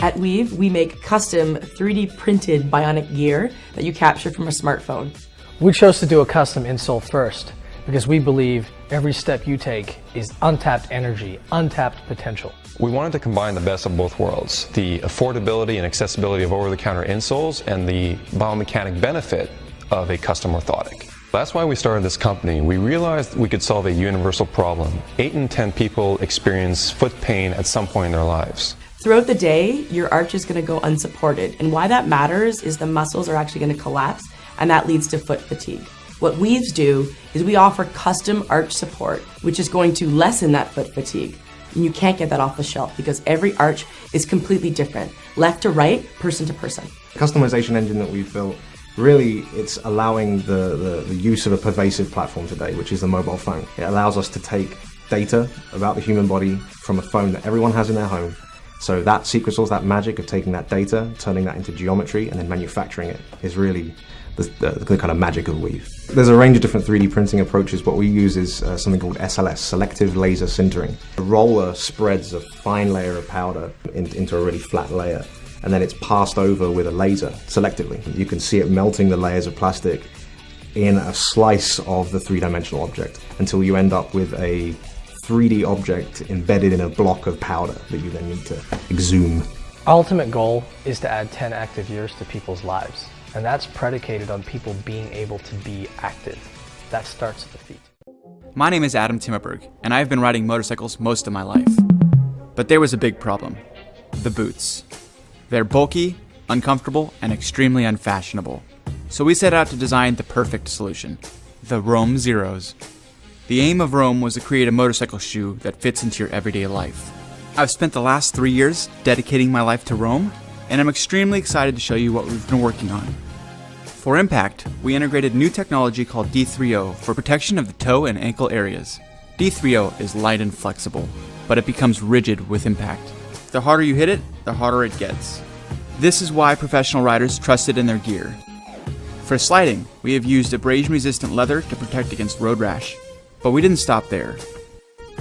At Weave, we make custom 3D printed bionic gear that you capture from a smartphone. We chose to do a custom insole first because we believe every step you take is untapped energy, untapped potential. We wanted to combine the best of both worlds, the affordability and accessibility of over-the-counter insoles and the biomechanic benefit of a custom orthotic. That's why we started this company. We realized we could solve a universal problem. 8 in 10 people experience foot pain at some point in their lives. Throughout the day, your arch is going to go unsupported, and why that matters is the muscles are actually going to collapse, and that leads to foot fatigue. What Weaves do is we offer custom arch support, which is going to lessen that foot fatigue. And you can't get that off the shelf because every arch is completely different, left to right, person to person. The customization engine that we've built, really it's allowing the use of a pervasive platform today, which is the mobile phone. It allows us to take data about the human body from a phone that everyone has in their home. So that secret sauce, that magic of taking that data, turning that into geometry and then manufacturing it is really the kind of magic of Weave. There's a range of different 3D printing approaches. What we use is something called SLS, selective laser sintering. The roller spreads a fine layer of powder into a really flat layer, and then it's passed over with a laser selectively. You can see it melting the layers of plastic in a slice of the three-dimensional object until you end up with a 3D object embedded in a block of powder that you then need to exhume. Our ultimate goal is to add 10 active years to people's lives, and that's predicated on people being able to be active. That starts at the feet. My name is Adam Timmerberg, and I've been riding motorcycles most of my life. But there was a big problem: the boots. They're bulky, uncomfortable, and extremely unfashionable. So we set out to design the perfect solution: the Roam Zeros. The aim of Roam was to create a motorcycle shoe that fits into your everyday life. I've spent the last 3 years dedicating my life to Roam, and I'm extremely excited to show you what we've been working on. For impact, we integrated new technology called D3O for protection of the toe and ankle areas. D3O is light and flexible, but it becomes rigid with impact. The harder you hit it, the harder it gets. This is why professional riders trust it in their gear. For sliding, we have used abrasion-resistant leather to protect against road rash. But we didn't stop there.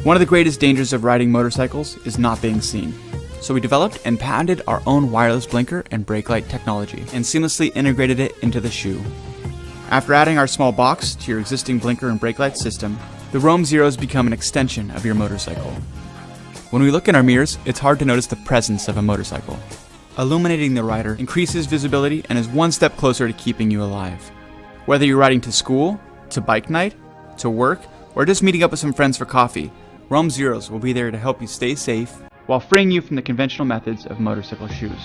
One of the greatest dangers of riding motorcycles is not being seen. So we developed and patented our own wireless blinker and brake light technology and seamlessly integrated it into the shoe. After adding our small box to your existing blinker and brake light system, the Roam Zeros become an extension of your motorcycle. When we look in our mirrors, it's hard to notice the presence of a motorcycle. Illuminating the rider increases visibility and is one step closer to keeping you alive. Whether you're riding to school, to bike night, to work, or just meeting up with some friends for coffee, Roam Zeros will be there to help you stay safe while freeing you from the conventional methods of motorcycle shoes.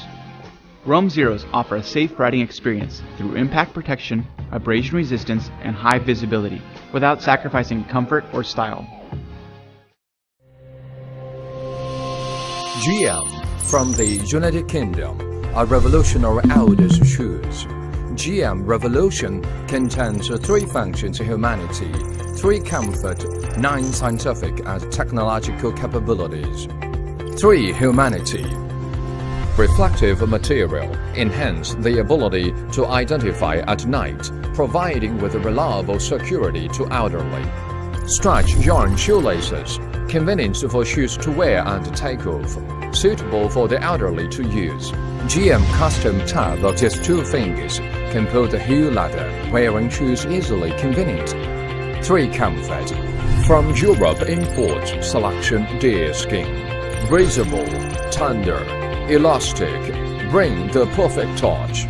Roam Zeros offer a safe riding experience through impact protection, abrasion resistance, and high visibility without sacrificing comfort or style. GM from the United Kingdom are revolutionary outdoor shoes. GM Revolution contains 3 functions in humanity, 3 comfort, 9 scientific and technological capabilities. 3 humanity. Reflective material enhance the ability to identify at night, providing with reliable security to elderly. Stretch yarn shoelaces, convenient for shoes to wear and take off, suitable for the elderly to use. GM custom tab of just 2 fingers can pull the heel ladder, wearing shoes easily convenient. 3 comfort. From Europe import selection deer skin. Breathable, tender, elastic, bring the perfect touch.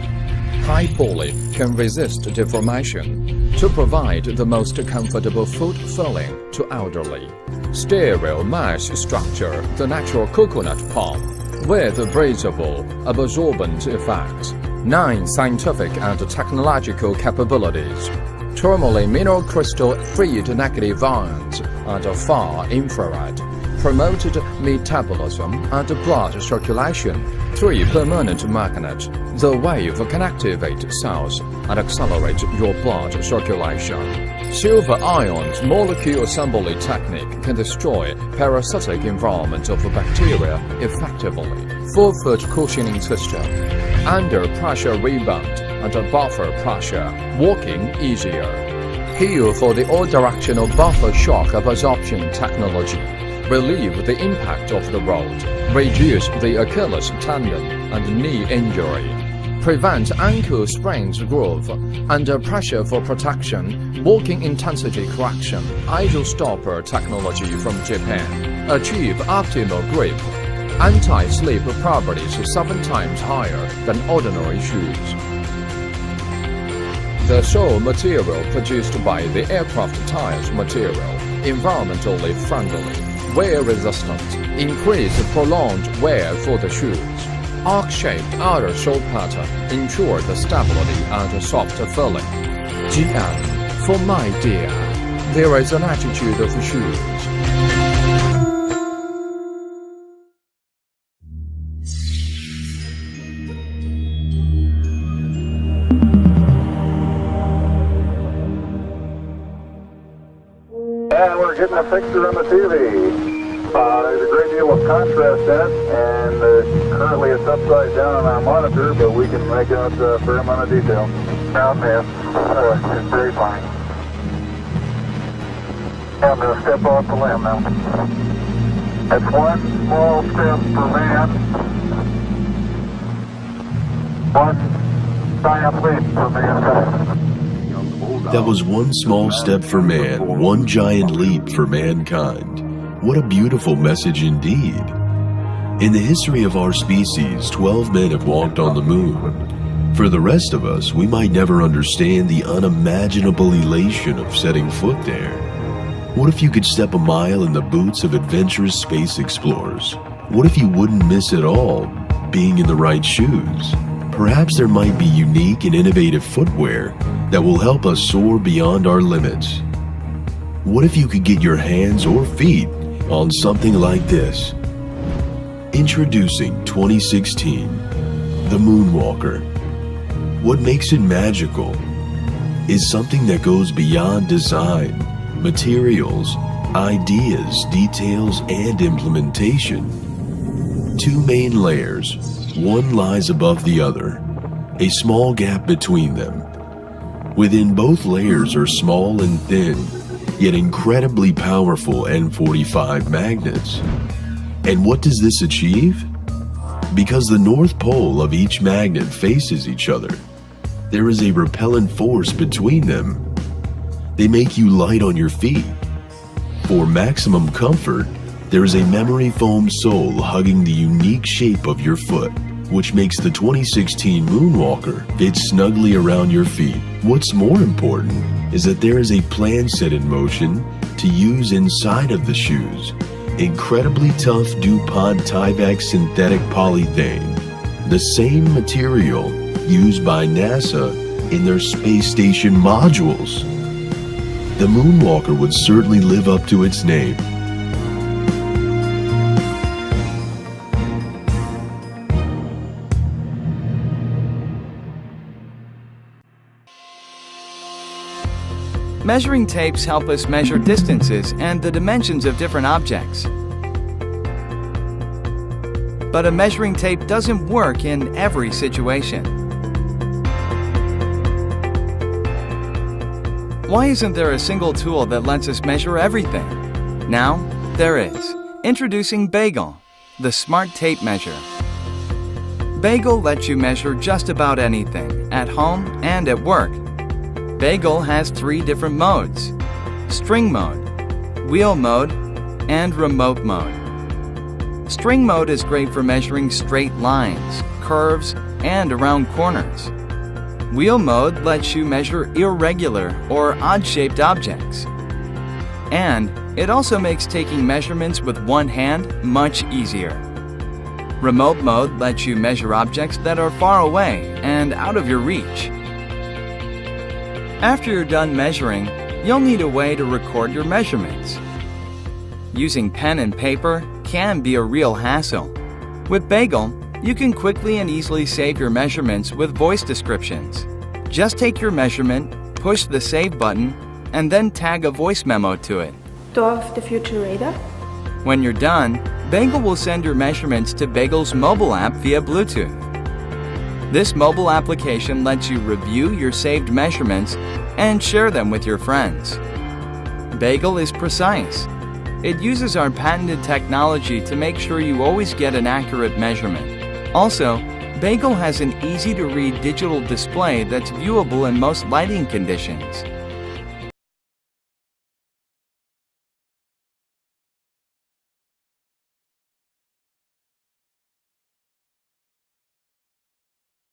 High poly can resist deformation to provide the most comfortable foot filling to elderly. Stereo mesh structure, the natural coconut palm, with breathable, absorbent effects. 9 scientific and technological capabilities. Thermally mineral crystal freed negative ions and far infrared. Promoted metabolism and blood circulation. 3 permanent magnet. The wave can activate cells and accelerate your blood circulation. Silver ions molecule assembly technique can destroy parasitic environment of bacteria effectively. 4-foot cushioning system. Under pressure rebound and buffer pressure. Walking easier. Heel for the all-directional buffer shock absorption technology. relieve the impact of the road, reduce the Achilles tendon and knee injury, prevent ankle sprains growth, under pressure for protection, walking intensity correction, idle stopper technology from Japan, achieve optimal grip, anti-slip properties 7 times higher than ordinary shoes. The sole material produced by the aircraft tires material, environmentally friendly, wear resistant, increase prolonged wear for the shoes. Arc-shaped outer sole pattern ensure the stability and soft filling. GM, for my dear, there is an attitude of shoes. And we're getting a picture on the TV. There's a great deal of contrast in it, and currently it's upside down on our monitor, but we can make out a fair amount of detail. Down there, it's very fine. I'm going to step off the limb now. That's one small step for man, one giant leap for mankind. That was one small step for man, one giant leap for mankind. What a beautiful message indeed. In the history of our species, 12 men have walked on the moon. For the rest of us, we might never understand the unimaginable elation of setting foot there. What if you could step a mile in the boots of adventurous space explorers? What if you wouldn't miss at all being in the right shoes? Perhaps there might be unique and innovative footwear that will help us soar beyond our limits. What if you could get your hands or feet on something like this? Introducing 2016, the Moonwalker. What makes it magical is something that goes beyond design, materials, ideas, details, and implementation. 2 main layers, one lies above the other, a small gap between them. Within both layers are small and thin, yet incredibly powerful N45 magnets. And what does this achieve? Because the north pole of each magnet faces each other, there is a repellent force between them. They make you light on your feet. For maximum comfort, there is a memory foam sole hugging the unique shape of your foot, which makes the 2016 Moonwalker fit snugly around your feet. What's more important is that there is a plan set in motion to use inside of the shoes. Incredibly tough DuPont Tyvek synthetic polythene, the same material used by NASA in their space station modules. The Moonwalker would certainly live up to its name. Measuring tapes help us measure distances and the dimensions of different objects. But a measuring tape doesn't work in every situation. Why isn't there a single tool that lets us measure everything? Now, there is. Introducing Bagel, the smart tape measure. Bagel lets you measure just about anything, at home and at work. Bagel has 3 different modes: string mode, wheel mode, and remote mode. String mode is great for measuring straight lines, curves, and around corners. Wheel mode lets you measure irregular or odd-shaped objects. And it also makes taking measurements with one hand much easier. Remote mode lets you measure objects that are far away and out of your reach. After you're done measuring, you'll need a way to record your measurements. Using pen and paper can be a real hassle. With Bagel, you can quickly and easily save your measurements with voice descriptions. Just take your measurement, push the Save button, and then tag a voice memo to it. Door of the Future Radar. When you're done, Bagel will send your measurements to Bagel's mobile app via Bluetooth. This mobile application lets you review your saved measurements and share them with your friends. Bagel is precise. It uses our patented technology to make sure you always get an accurate measurement. Also, Bagel has an easy-to-read digital display that's viewable in most lighting conditions.